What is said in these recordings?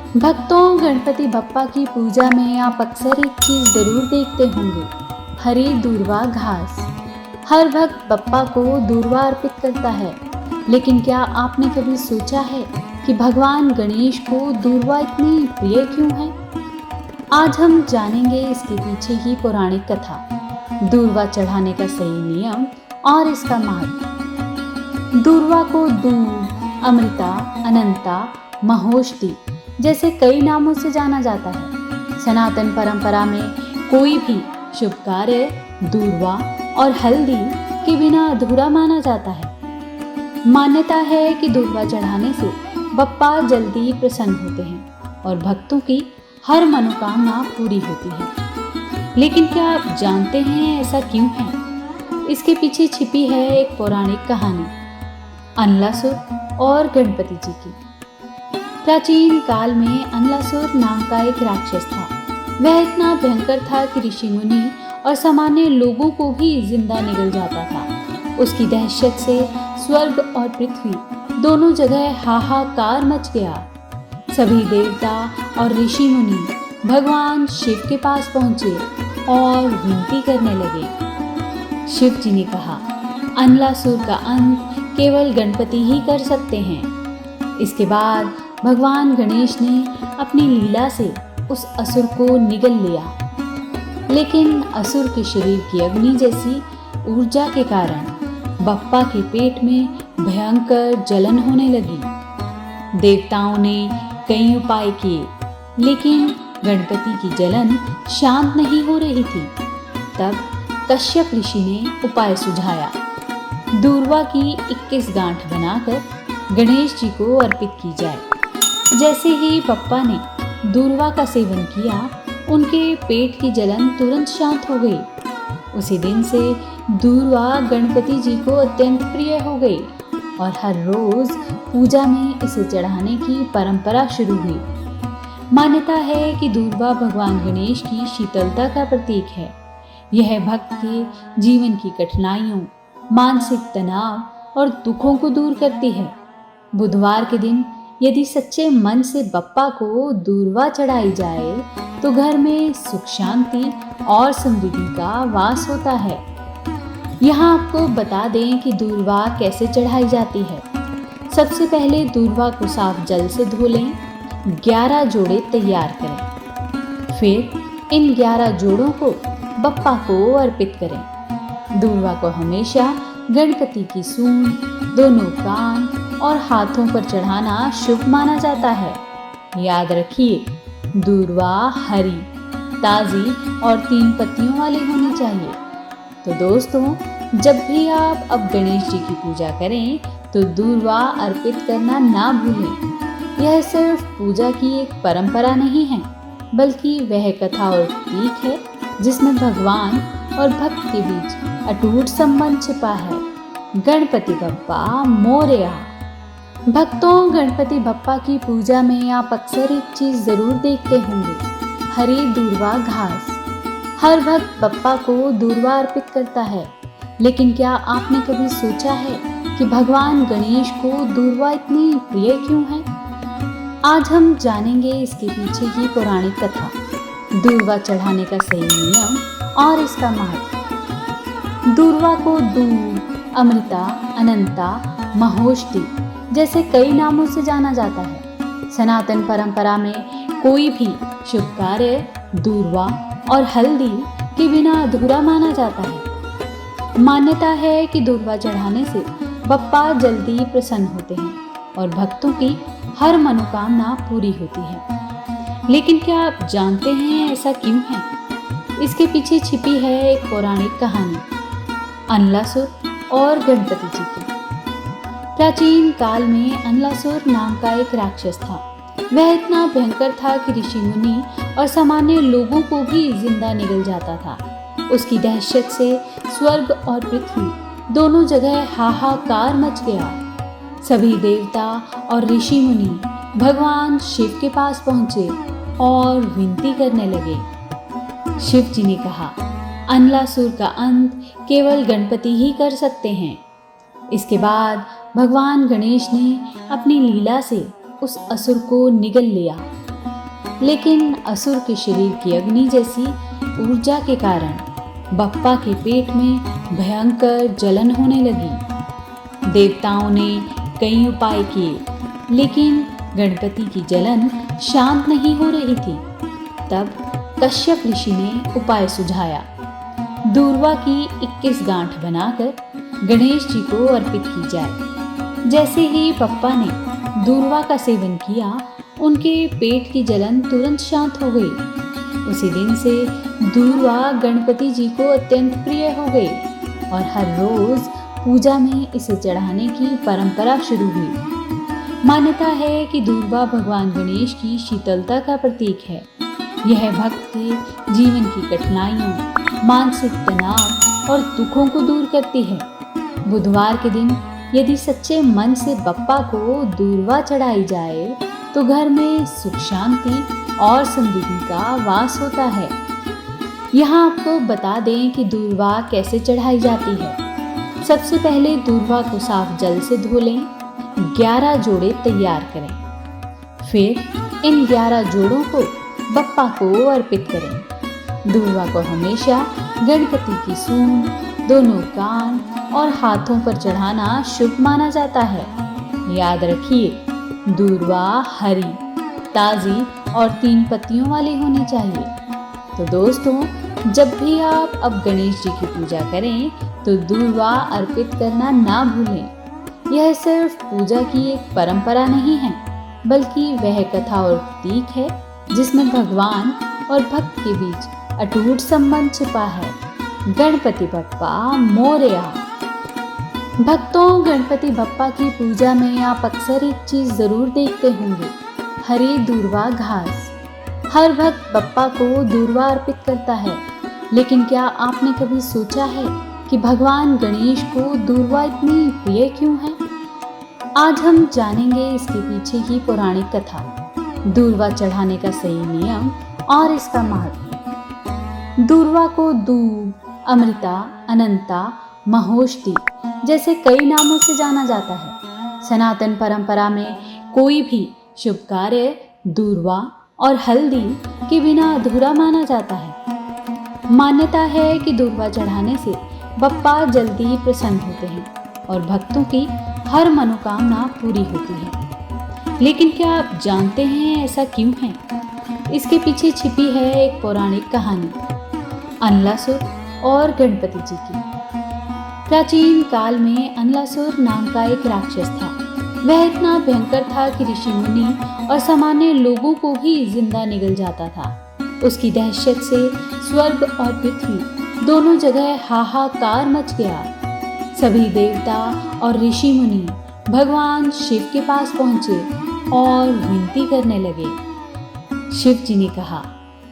भक्तों, गणपति बप्पा की पूजा में आप अक्सर एक चीज जरूर देखते होंगे, हरी दूर्वा घास। हर भक्त बप्पा को दूर्वा अर्पित करता है, लेकिन क्या आपने कभी सोचा है कि भगवान गणेश को दूर्वा इतनी प्रिय क्यों है? आज हम जानेंगे इसके पीछे की पौराणिक कथा, दूर्वा चढ़ाने का सही नियम और इसका महत्व। दूर्वा को दूर, अमृता, अनंता, महोष्टि जैसे कई नामों से जाना जाता है। सनातन परंपरा में कोई भी शुभ कार्य दूर्वा और हल्दी के बिना अधूरा माना जाता है। मान्यता है कि दूर्वा चढ़ाने से बप्पा जल्दी प्रसन्न होते हैं और भक्तों की हर मनोकामना पूरी होती है। लेकिन क्या आप जानते हैं ऐसा क्यों है? इसके पीछे छिपी है एक पौराणिक कहानी, अनलासुर और गणपति जी की। प्राचीन काल में अनलासुर नाम का एक राक्षस था। वह इतना भयंकर था कि ऋषि मुनि और सामान्य लोगों को भी जिंदा निगल जाता था। उसकी दहशत से स्वर्ग और पृथ्वी दोनों जगह हाहाकार मच गया। सभी देवता और ऋषि मुनि भगवान शिव के पास पहुंचे और विनती करने लगे। शिव जी ने कहा, अनलासुर का अंत केवल गणपति ही कर सकते हैं। इसके बाद भगवान गणेश ने अपनी लीला से उस असुर को निगल लिया, लेकिन असुर के शरीर की अग्नि जैसी ऊर्जा के कारण बप्पा के पेट में भयंकर जलन होने लगी। देवताओं ने कई उपाय किए, लेकिन गणपति की जलन शांत नहीं हो रही थी। तब कश्यप ऋषि ने उपाय सुझाया, दूर्वा की 21 गांठ बनाकर गणेश जी को अर्पित की जाए। जैसे ही बप्पा ने दूर्वा का सेवन किया, उनके पेट की जलन तुरंत शांत हो गई। उसी दिन से दूर्वा गणपति जी को अत्यंत प्रिय हो गई और हर रोज पूजा में इसे चढ़ाने की परंपरा शुरू हुई। मान्यता है कि दूर्वा भगवान गणेश की शीतलता का प्रतीक है। यह भक्त के जीवन की कठिनाइयों, मानसिक तनाव और दुखों को दूर करती है। बुधवार के दिन यदि सच्चे मन से बप्पा को दूर्वा चढ़ाई जाए तो घर में सुख, शांति और समृद्धि का वास होता है। यहाँ आपको बता दें कि दूर्वा कैसे चढ़ाई जाती है। सबसे पहले दूर्वा को साफ जल से धो लें, 11 जोड़े तैयार करें। फिर इन 11 जोड़ों को बप्पा को अर्पित करें। दूर्वा को हमेशा गणपति की सूंड, दोनों कान और हाथों पर चढ़ाना शुभ माना जाता है। याद रखिए, दूर्वा हरी, ताजी और 3 पत्तियों वाली होनी चाहिए। तो दोस्तों, जब भी आप अब गणेश जी की पूजा करें तो दूर्वा अर्पित करना ना भूलें। यह सिर्फ पूजा की एक परंपरा नहीं है, बल्कि वह कथा और प्रतीक है जिसमें भगवान और भक्त के बीच अटूट संबंध छिपा है। गणपति बप्पा मोरया। भक्तों, गणपति बप्पा की पूजा में आप अक्सर एक चीज जरूर देखते होंगे, हरी दूर्वा घास। हर भक्त बप्पा को दूर्वा अर्पित करता है, लेकिन क्या आपने कभी सोचा है कि भगवान गणेश को दूर्वा इतनी प्रिय क्यों है? आज हम जानेंगे इसके पीछे की पौराणिक कथा, दूर्वा चढ़ाने का सही नियम और इसका महत्व। दूर्वा को दूर, अमृता, अनंता, महोष्टि जैसे कई नामों से जाना जाता है। सनातन परंपरा में कोई भी शुभ कार्य दूर्वा और हल्दी के बिना अधूरा माना जाता है। मान्यता है कि दूर्वा चढ़ाने से बप्पा जल्दी प्रसन्न होते हैं और भक्तों की हर मनोकामना पूरी होती है। लेकिन क्या आप जानते हैं ऐसा क्यों है? इसके पीछे छिपी है एक पौराणिक कहानी, अनलासुर और गणपति जी की। प्राचीन काल में अनलासुर नाम का एक राक्षस था। वह इतना भयंकर था कि ऋषि मुनि और सामान्य लोगों को भी जिंदा निगल जाता था। उसकी दहशत से स्वर्ग और पृथ्वी दोनों जगह हाहाकार मच गया। सभी देवता और ऋषि मुनि भगवान शिव के पास पहुंचे और विनती करने लगे। शिव जी ने कहा, अनलासुर का अंत केवल गणपति ही कर सकते हैं। इसके बाद भगवान गणेश ने अपनी लीला से उस असुर को निगल लिया, लेकिन असुर के शरीर की अग्नि जैसी ऊर्जा के कारण बप्पा के पेट में भयंकर जलन होने लगी। देवताओं ने कई उपाय किए, लेकिन गणपति की जलन शांत नहीं हो रही थी। तब कश्यप ऋषि ने उपाय सुझाया। दूर्वा की 21 गांठ बनाकर गणेश जी को अर्पित की जाए। जैसे ही बप्पा ने दूर्वा का सेवन किया, उनके पेट की जलन तुरंत शांत हो गई। उसी दिन से दूर्वा गणपति जी को अत्यंत प्रिय हो गई और हर रोज पूजा में इसे चढ़ाने की परंपरा शुरू हुई। मान्यता है कि दूर्वा भगवान गणेश की शीतलता का प्रतीक है। यह भक्त के जीवन की कठिनाइयों, मानसिक तनाव और दुखों को दूर करती है। बुधवार के दिन यदि सच्चे मन से बप्पा को दूर्वा चढ़ाई जाए तो घर में सुख शांति और समृद्धि का वास होता है। यहाँ आपको बता दें कि दूर्वा कैसे चढ़ाई जाती है। सबसे पहले दूर्वा को साफ जल से धो लें। 11 जोड़े तैयार करें। फिर इन 11 जोड़ों को बप्पा को अर्पित करें। दूर्वा को हमेशा गणपति की सूंड, दोनों कान और हाथों पर चढ़ाना शुभ माना जाता है। याद रखिए, दूर्वा हरी, ताजी और 3 पत्तियों वाली होनी चाहिए। तो दोस्तों, जब भी आप अब गणेश जी की पूजा करें तो दूर्वा अर्पित करना ना भूलें। यह सिर्फ पूजा की एक परंपरा नहीं है, बल्कि वह कथा और प्रतीक है जिसमें भगवान और भक्त के बीच अटूट संबंध छिपा है। गणपति बप्पा मोरया। भक्तों, गणपति बप्पा की पूजा में आप अक्सर एक चीज जरूर देखते होंगे, हरी दूर्वा घास। हर भक्त बप्पा को दूर्वा अर्पित करता है, लेकिन क्या आपने कभी सोचा है कि भगवान गणेश को दूर्वा इतनी प्रिय क्यों है? आज हम जानेंगे इसके पीछे की पौराणिक कथा, दूर्वा चढ़ाने का सही नियम और इसका महत्व। दूर्वा को दूब, अमृता, अनंता, महोष्टि जैसे कई नामों से जाना जाता है। सनातन परंपरा में कोई भी शुभ कार्य दूर्वा और हल्दी के बिना अधूरा माना जाता है। मान्यता है कि दूर्वा चढ़ाने से बप्पा जल्दी प्रसन्न होते हैं और भक्तों की हर मनोकामना पूरी होती है। लेकिन क्या आप जानते हैं ऐसा क्यों है? इसके पीछे छिपी है एक पौराणिक कहानी, अनलासुर और गणपति जी की। प्राचीन काल में अनलासुर नाम का एक राक्षस था। वह इतना भयंकर था कि ऋषि मुनि और सामान्य लोगों को भी जिंदा निगल जाता था। उसकी दहशत से स्वर्ग और पृथ्वी दोनों जगह हाहाकार मच गया। सभी देवता और ऋषि मुनि भगवान शिव के पास पहुंचे और विनती करने लगे। शिव जी ने कहा,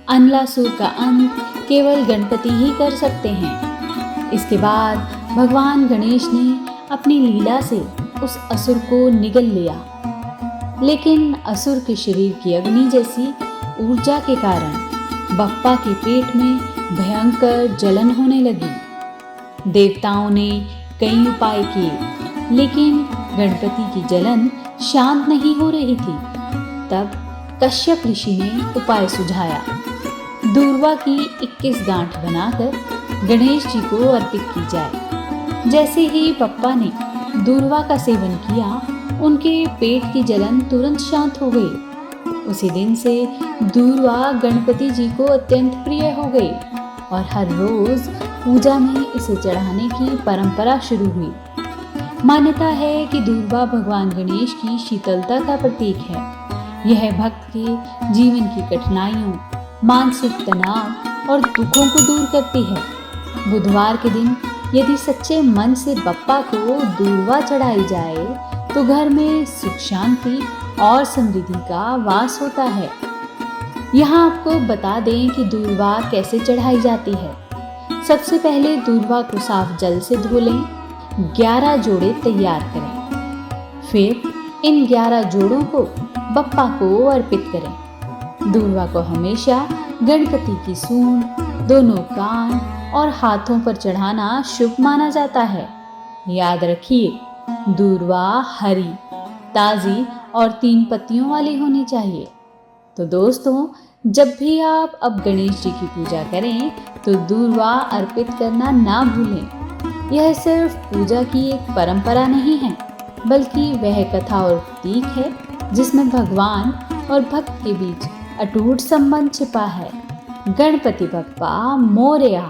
अनलासुर का अंत केवल गणपति ही कर सकते हैं। इसके बाद भगवान गणेश ने अपनी लीला से उस असुर को निगल लिया, लेकिन असुर के शरीर की अग्नि जैसी ऊर्जा के कारण बप्पा के पेट में भयंकर जलन होने लगी। देवताओं ने कई उपाय किए, लेकिन गणपति की जलन शांत नहीं हो रही थी। तब कश्यप ऋषि ने उपाय सुझाया। दूर्वा की 21 गांठ बनाकर गणेश जी को अर्पित की जाए। जैसे ही बप्पा ने दूर्वा का सेवन किया, उनके पेट की जलन तुरंत शांत हो गई। उसी दिन से दूर्वा गणपति जी को अत्यंत प्रिय हो गई और हर रोज पूजा में इसे चढ़ाने की परंपरा शुरू हुई। मान्यता है कि दूर्वा भगवान गणेश की शीतलता का प्रतीक है। यह भक्त के जीवन की कठिनाइयों, मानसिक तनाव और दुखों को दूर करती है। बुधवार के दिन यदि सच्चे मन से बप्पा को दूर्वा चढ़ाई जाए तो घर में सुख शांति और समृद्धि का वास होता है। यहाँ आपको बता दें कि दूर्वा कैसे चढ़ाई जाती है। सबसे पहले दूर्वा को साफ जल से धो लें। 11 जोड़े तैयार करें। फिर इन 11 जोड़ों को बप्पा को अर्पित करें। दूर्वा को हमेशा गणपति की सूंड, दोनों कान और हाथों पर चढ़ाना शुभ माना जाता है। याद रखिए, दूर्वा हरी, ताजी और 3 पत्तियों वाली होनी चाहिए। तो दोस्तों, जब भी आप अब गणेश जी की पूजा करें तो दूर्वा अर्पित करना ना भूलें। यह सिर्फ पूजा की एक परंपरा नहीं है, बल्कि वह कथा और प्रतीक है जिसमें भगवान और भक्त के बीच अटूट संबंध छिपा है। गणपति बप्पा मोरया।